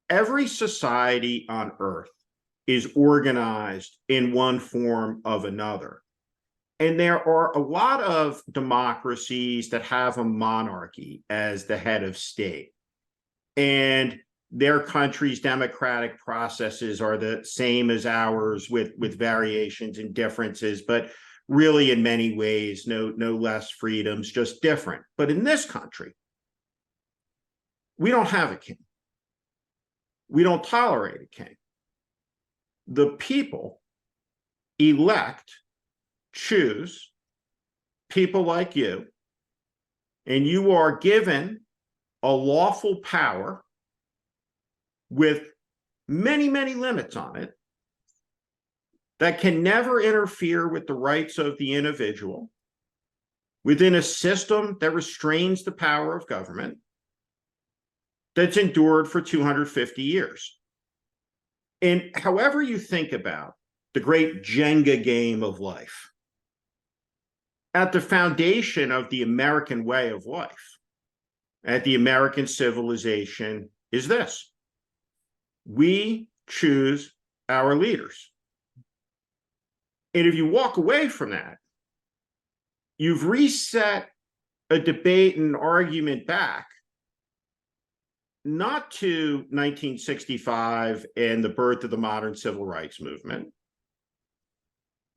Every society on earth is organized in one form of another. And there are a lot of democracies that have a monarchy as the head of state. And their country's democratic processes are the same as ours with variations and differences, but really in many ways, no less freedoms, just different. But in this country, we don't have a king. We don't tolerate a king. The people elect, choose people like you, and you are given a lawful power with many, many limits on it that can never interfere with the rights of the individual within a system that restrains the power of government that's endured for 250 years. And however you think about the great Jenga game of life, at the foundation of the American way of life, at the American civilization, is this: we choose our leaders. And if you walk away from that, you've reset a debate and argument back, not to 1965 and the birth of the modern civil rights movement,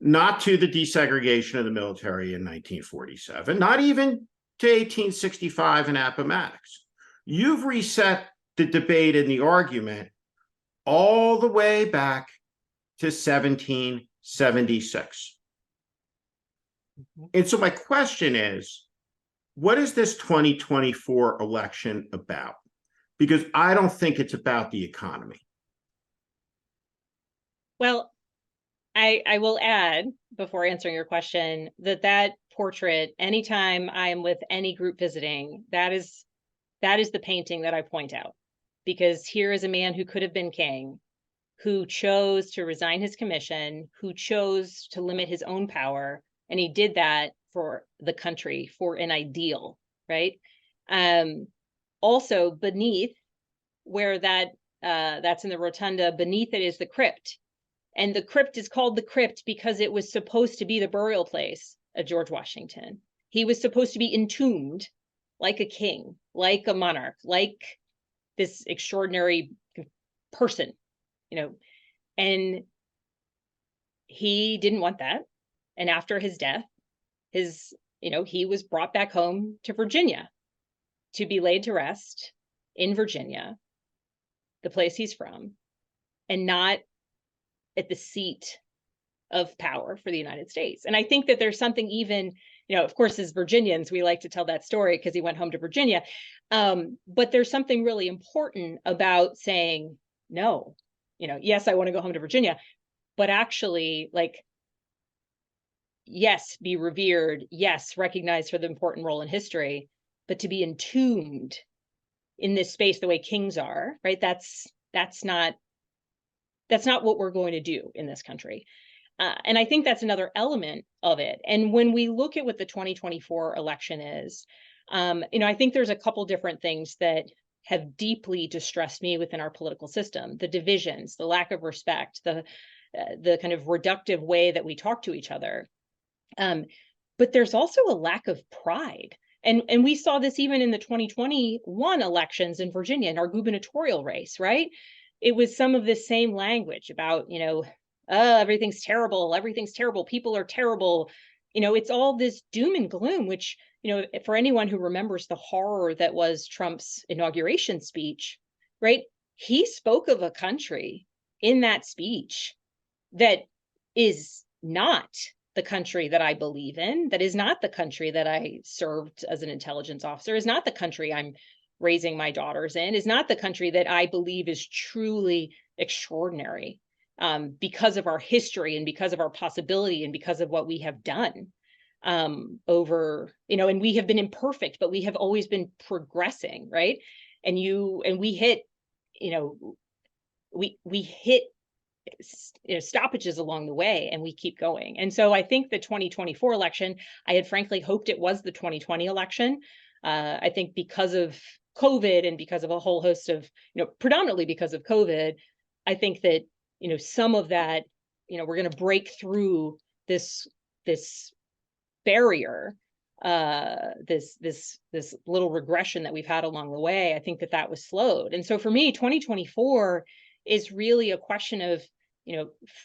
not to the desegregation of the military in 1947, not even to 1865 and Appomattox. You've reset the debate and the argument all the way back to 1776. And so my question is, what is this 2024 election about? Because I don't think it's about the economy. Well, I will add, before answering your question, that portrait, anytime I am with any group visiting, that is the painting that I point out. Because here is a man who could have been king, who chose to resign his commission, who chose to limit his own power, and he did that for the country, for an ideal, right? Also, beneath where that's in the rotunda, beneath it is the crypt. And the crypt is called the crypt because it was supposed to be the burial place of George Washington. He was supposed to be entombed like a king, like a monarch, like this extraordinary person, and he didn't want that. And after his death, he was brought back home to Virginia to be laid to rest in Virginia, the place he's from, and not at the seat of power for the United States. And I think that there's something even, of course, as Virginians, we like to tell that story because he went home to Virginia. But there's something really important about saying, no, yes, I want to go home to Virginia, but actually, yes, be revered, yes, recognized for the important role in history, but to be entombed in this space the way kings are, right? That's not what we're going to do in this country. And I think that's another element of it. And when we look at what the 2024 election is, I think there's a couple different things that have deeply distressed me within our political system: the divisions, the lack of respect, the kind of reductive way that we talk to each other. But there's also a lack of pride. And we saw this even in the 2021 elections in Virginia, in our gubernatorial race, right? It was some of the same language about, everything's terrible, people are terrible. It's all this doom and gloom, which, for anyone who remembers the horror that was Trump's inauguration speech, right? He spoke of a country in that speech that is not the country that I believe in, that is not the country that I served as an intelligence officer, is not the country I'm raising my daughters in, is not the country that I believe is truly extraordinary, because of our history and because of our possibility and because of what we have done over, and we have been imperfect, but we have always been progressing, right? And we hit, we hit stoppages along the way, and we keep going. And so I think the 2024 election, I had frankly hoped it was the 2020 election. I think because of COVID and because of a whole host of, predominantly because of COVID, I think that some of that, we're going to break through this barrier, this little regression that we've had along the way. I think that was slowed. And so for me, 2024 is really a question of,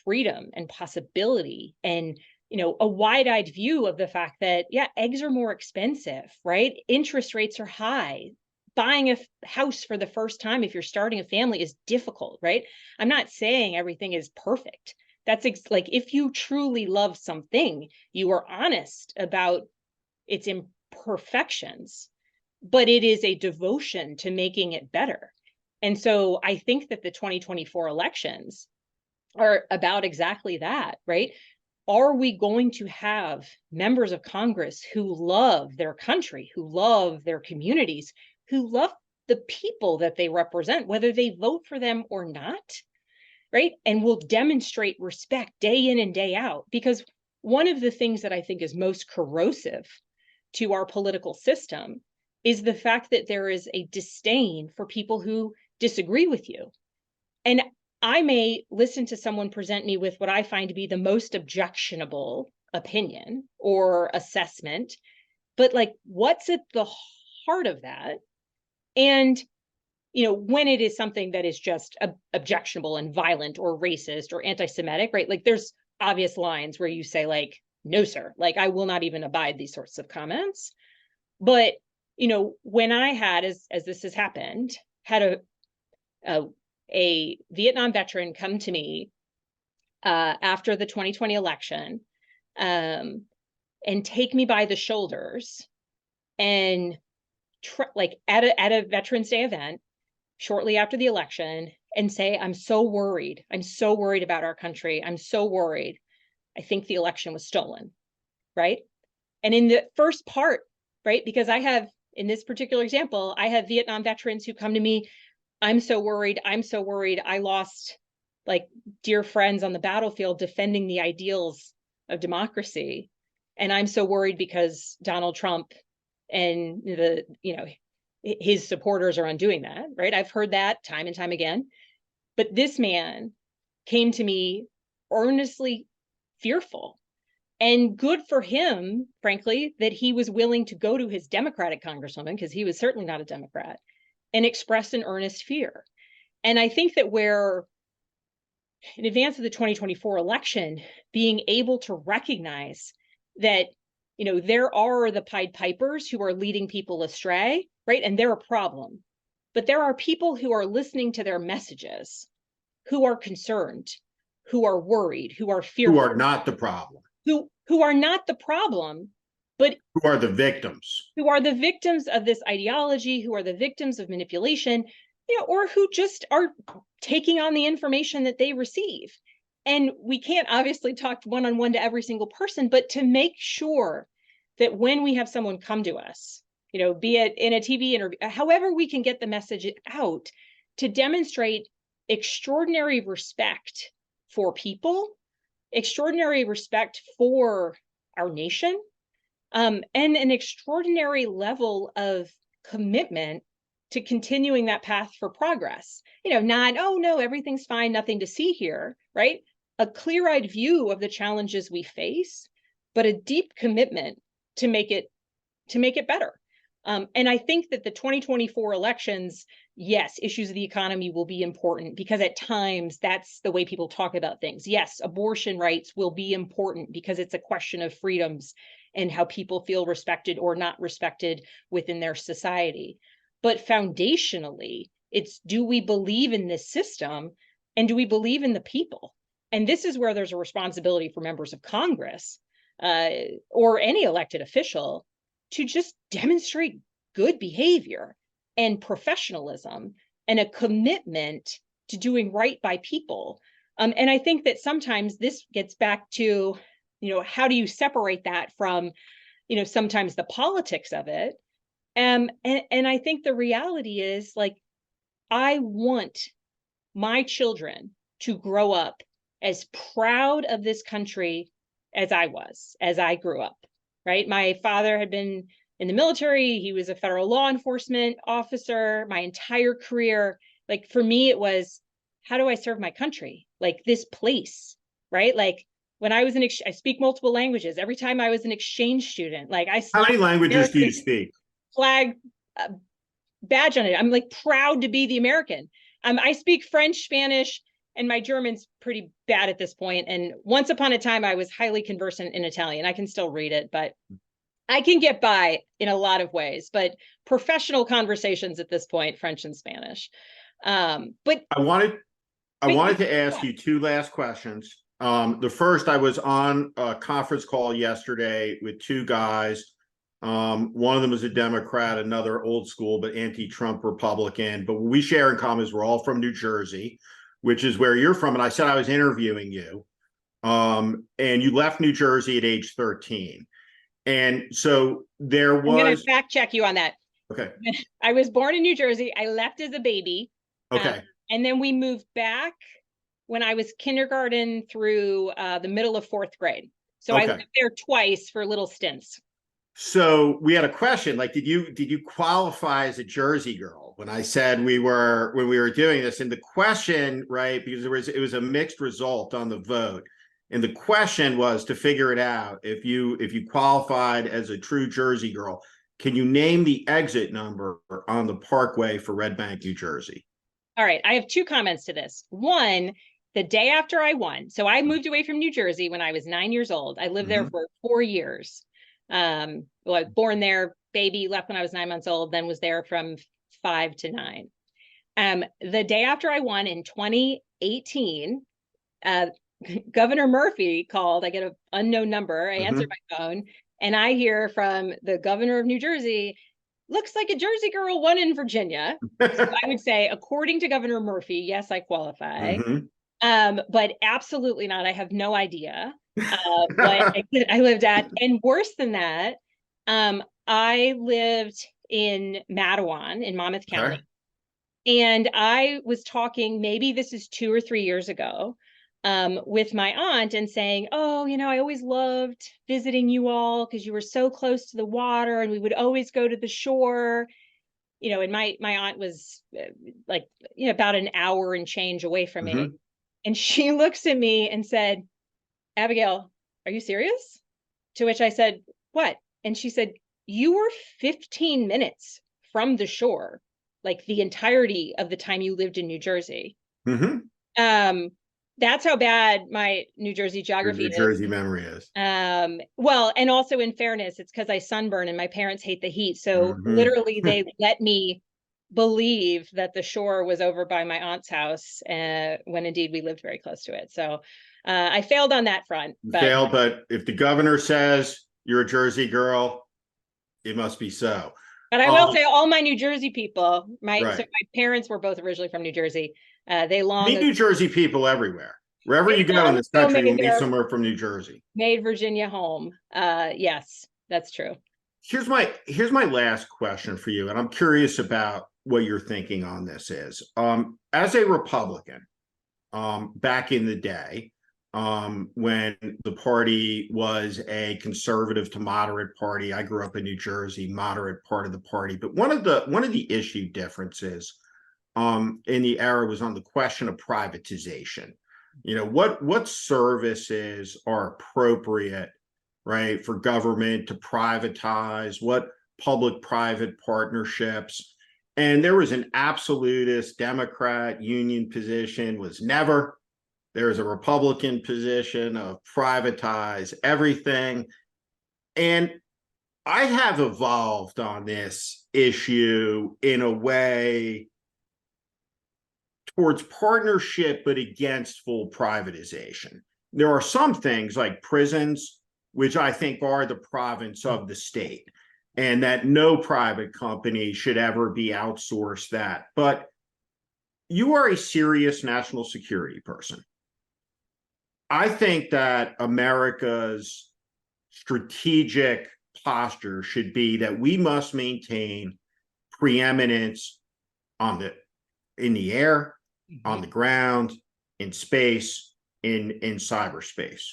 freedom and possibility, and, a wide-eyed view of the fact that, yeah, eggs are more expensive, right? Interest rates are high. Buying a house for the first time, if you're starting a family, is difficult, right? I'm not saying everything is perfect. That's like, if you truly love something, you are honest about its imperfections, but it is a devotion to making it better. And so I think that the 2024 elections are about exactly that, right? Are we going to have members of Congress who love their country, who love their communities, who love the people that they represent, whether they vote for them or not, right? And will demonstrate respect day in and day out? Because one of the things that I think is most corrosive to our political system is the fact that there is a disdain for people who disagree with you. And I may listen to someone present me with what I find to be the most objectionable opinion or assessment, but like, what's at the heart of that? And, when it is something that is just objectionable and violent or racist or anti-Semitic, right? Like, there's obvious lines where you say, like, no, sir, like, I will not even abide these sorts of comments. But, when I had, as this has happened, had a Vietnam veteran come to me after the 2020 election, and take me by the shoulders and like at a Veterans Day event shortly after the election, and say, I'm so worried. I'm so worried about our country. I'm so worried. I think the election was stolen, right? And in the first part, right, because I have, in this particular example, I have Vietnam veterans who come to me, I'm so worried. I'm so worried. I lost like dear friends on the battlefield defending the ideals of democracy. And I'm so worried because Donald Trump and his supporters are undoing that, right? I've heard that time and time again. But this man came to me earnestly fearful, and good for him, frankly, that he was willing to go to his Democratic congresswoman, because he was certainly not a Democrat, and express an earnest fear. And I think that we're, in advance of the 2024 election, being able to recognize that, there are the Pied Pipers who are leading people astray, right? And they're a problem. But there are people who are listening to their messages, who are concerned, who are worried, who are fearful. Who are not the problem. Who are not the problem, but who are the victims. Who are the victims of this ideology, who are the victims of manipulation, or who just are taking on the information that they receive. And we can't obviously talk one-on-one to every single person, but to make sure that when we have someone come to us, be it in a TV interview, however we can get the message out, to demonstrate extraordinary respect for people, extraordinary respect for our nation, and an extraordinary level of commitment to continuing that path for progress. Not, oh no, everything's fine, nothing to see here, right? A clear-eyed view of the challenges we face, but a deep commitment to make it better. And I think that the 2024 elections, yes, issues of the economy will be important, because at times that's the way people talk about things. Yes, abortion rights will be important because it's a question of freedoms and how people feel respected or not respected within their society. But foundationally, it's, do we believe in this system, and do we believe in the people? And this is where there's a responsibility for members of Congress or any elected official to just demonstrate good behavior and professionalism and a commitment to doing right by people. And I think that sometimes this gets back to, how do you separate that from, sometimes the politics of it? And I think the reality is, like, I want my children to grow up as proud of this country as I was, as I grew up, right? My father had been in the military. He was a federal law enforcement officer my entire career. Like, for me, it was, how do I serve my country? Like this place, right? Like when I was I speak multiple languages. Every time I was an exchange student, like I How many slapped languages do you American speak? flag badge on it. I'm like proud to be the American. I speak French, Spanish, and my German's pretty bad at this point. And once upon a time, I was highly conversant in Italian. I can still read it, but I can get by in a lot of ways. But professional conversations at this point, French and Spanish. But I wanted to ask yeah. you two last questions. The first, I was on a conference call yesterday with two guys. One of them is a Democrat, another old school but anti-Trump Republican. But what we share in common is we're all from New Jersey, which is where you're from. And I said I was interviewing you, and you left New Jersey at age 13. And so there I'm going to was fact check you on that. okay. I was born in New Jersey. I left as a baby. Okay. And then we moved back when I was kindergarten through the middle of 4th grade. So I lived there twice for little stints. So we had a question, like, did you qualify as a Jersey girl? When I said when we were doing this, and the question, right, because it was a mixed result on the vote. And the question was to figure it out. If you qualified as a true Jersey girl, can you name the exit number on the Parkway for Red Bank, New Jersey? All right. I have 2 comments to this. One, the day after I won. So I moved away from New Jersey when I was 9 years old. I lived there for 4 years. Well, I was born there, baby, left when I was 9 months old, then was there from 5 to 9. The day after I won in 2018, Governor Murphy called. I get an unknown number. I answered my phone, and I hear from the governor of New Jersey, looks like a Jersey girl won in Virginia. So I would say, according to Governor Murphy, yes, I qualify. But absolutely not. I have no idea what I lived at. And worse than that, I lived in Mattawan in Monmouth County. And I was talking, maybe this is 2 or 3 years ago, with my aunt and saying, oh, I always loved visiting you all because you were so close to the water and we would always go to the shore. And my aunt was like, about an hour and change away from me. And she looks at me and said, Abigail, are you serious? To which I said, what? And she said, you were 15 minutes from the shore, like the entirety of the time you lived in New Jersey. That's how bad my New Jersey geography is. New Jersey memory is. Well, and also in fairness, it's because I sunburn and my parents hate the heat. So literally they let me believe that the shore was over by my aunt's house when indeed we lived very close to it. So I failed on that front. But if the governor says you're a Jersey girl, it must be so. But I will say all my New Jersey people, so my parents were both originally from New Jersey. They meet New Jersey people everywhere. Wherever you go in this country, you'll meet somewhere from New Jersey. Made Virginia home. Yes, that's true. Here's my last question for you, and I'm curious about what your thinking on this is. As a Republican, back in the day, when the party was a conservative to moderate party, I grew up in New Jersey, moderate part of the party. But one of the issue differences in the era was on the question of privatization. What services are appropriate, right, for government to privatize, what public-private partnerships. And there was an absolutist Democrat union position was never. There's a Republican position of privatize everything. And I have evolved on this issue in a way towards partnership, but against full privatization. There are some things like prisons, which I think are the province of the state, and that no private company should ever be outsourced that. But you are a serious national security person. I think that America's strategic posture should be that we must maintain preeminence in the air, on the ground, in space, in cyberspace.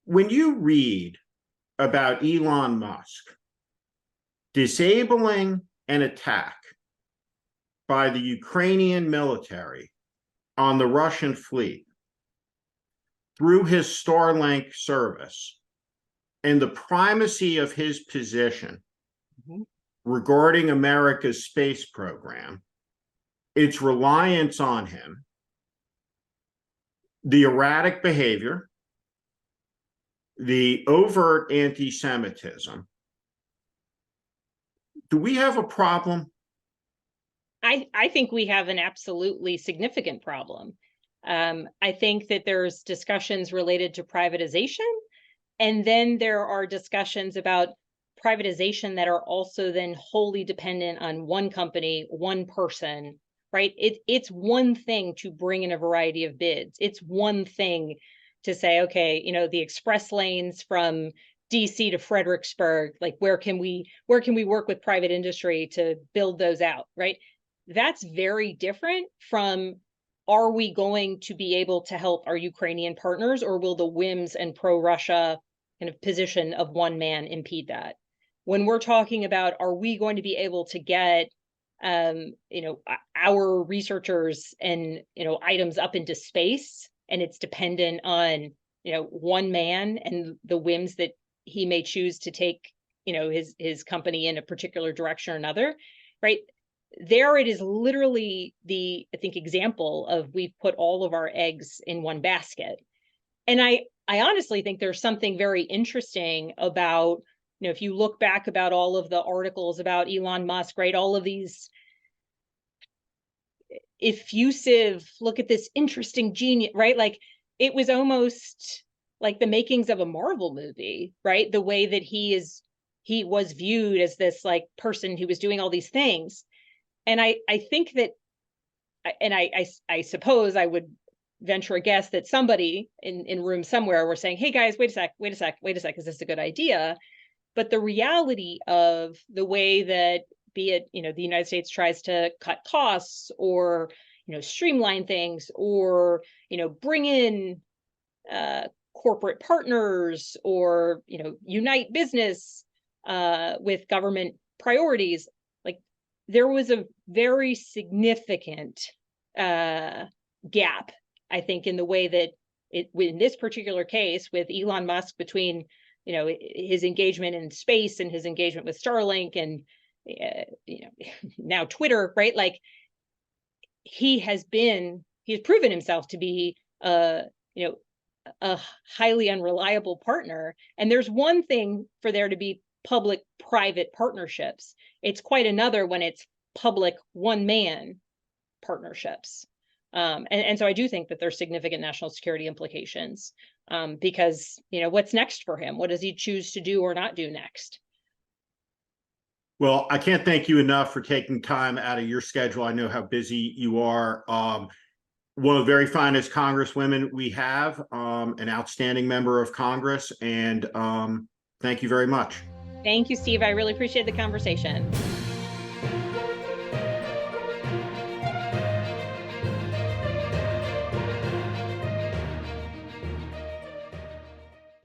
When you read about Elon Musk disabling an attack by the Ukrainian military on the Russian fleet through his Starlink service and the primacy of his position regarding America's space program, its reliance on him, the erratic behavior, the overt anti-Semitism, do we have a problem? I think we have an absolutely significant problem. I think that there's discussions related to privatization, and then there are discussions about privatization that are also then wholly dependent on one company, one person, right? It's one thing to bring in a variety of bids. It's one thing to say, okay, the express lanes from DC to Fredericksburg, like where can we work with private industry to build those out, right? That's very different from, are we going to be able to help our Ukrainian partners, or will the whims and pro-Russia kind of position of one man impede that? When we're talking about, are we going to be able to get our researchers and items up into space, and it's dependent on one man and the whims that he may choose to take his company in a particular direction or another, right? There it is literally the, I think, example of, we've put all of our eggs in one basket. And I honestly think there's something very interesting about, if you look back about all of the articles about Elon Musk, right? All of these effusive, look at this interesting genius, right? Like, it was almost like the makings of a Marvel movie, right? The way that he was viewed as this like person who was doing all these things. And I think that, and I suppose I would venture a guess that somebody in room somewhere were saying, hey guys, wait a sec, is this a good idea? But the reality of the way that, be it, the United States tries to cut costs, or, streamline things, or, bring in corporate partners, or, unite business with government priorities, like, there was a very significant gap, I think, in the way that in this particular case with Elon Musk, between his engagement in space and his engagement with Starlink and now Twitter, right? Like, he has proven himself to be a highly unreliable partner. And there's one thing for there to be public-private partnerships. It's quite another when it's public one-man partnerships. And so I do think that there's significant national security implications, because, what's next for him? What does he choose to do or not do next? Well, I can't thank you enough for taking time out of your schedule. I know how busy you are. One of the very finest congresswomen we have, an outstanding member of Congress, and thank you very much. Thank you, Steve. I really appreciate the conversation.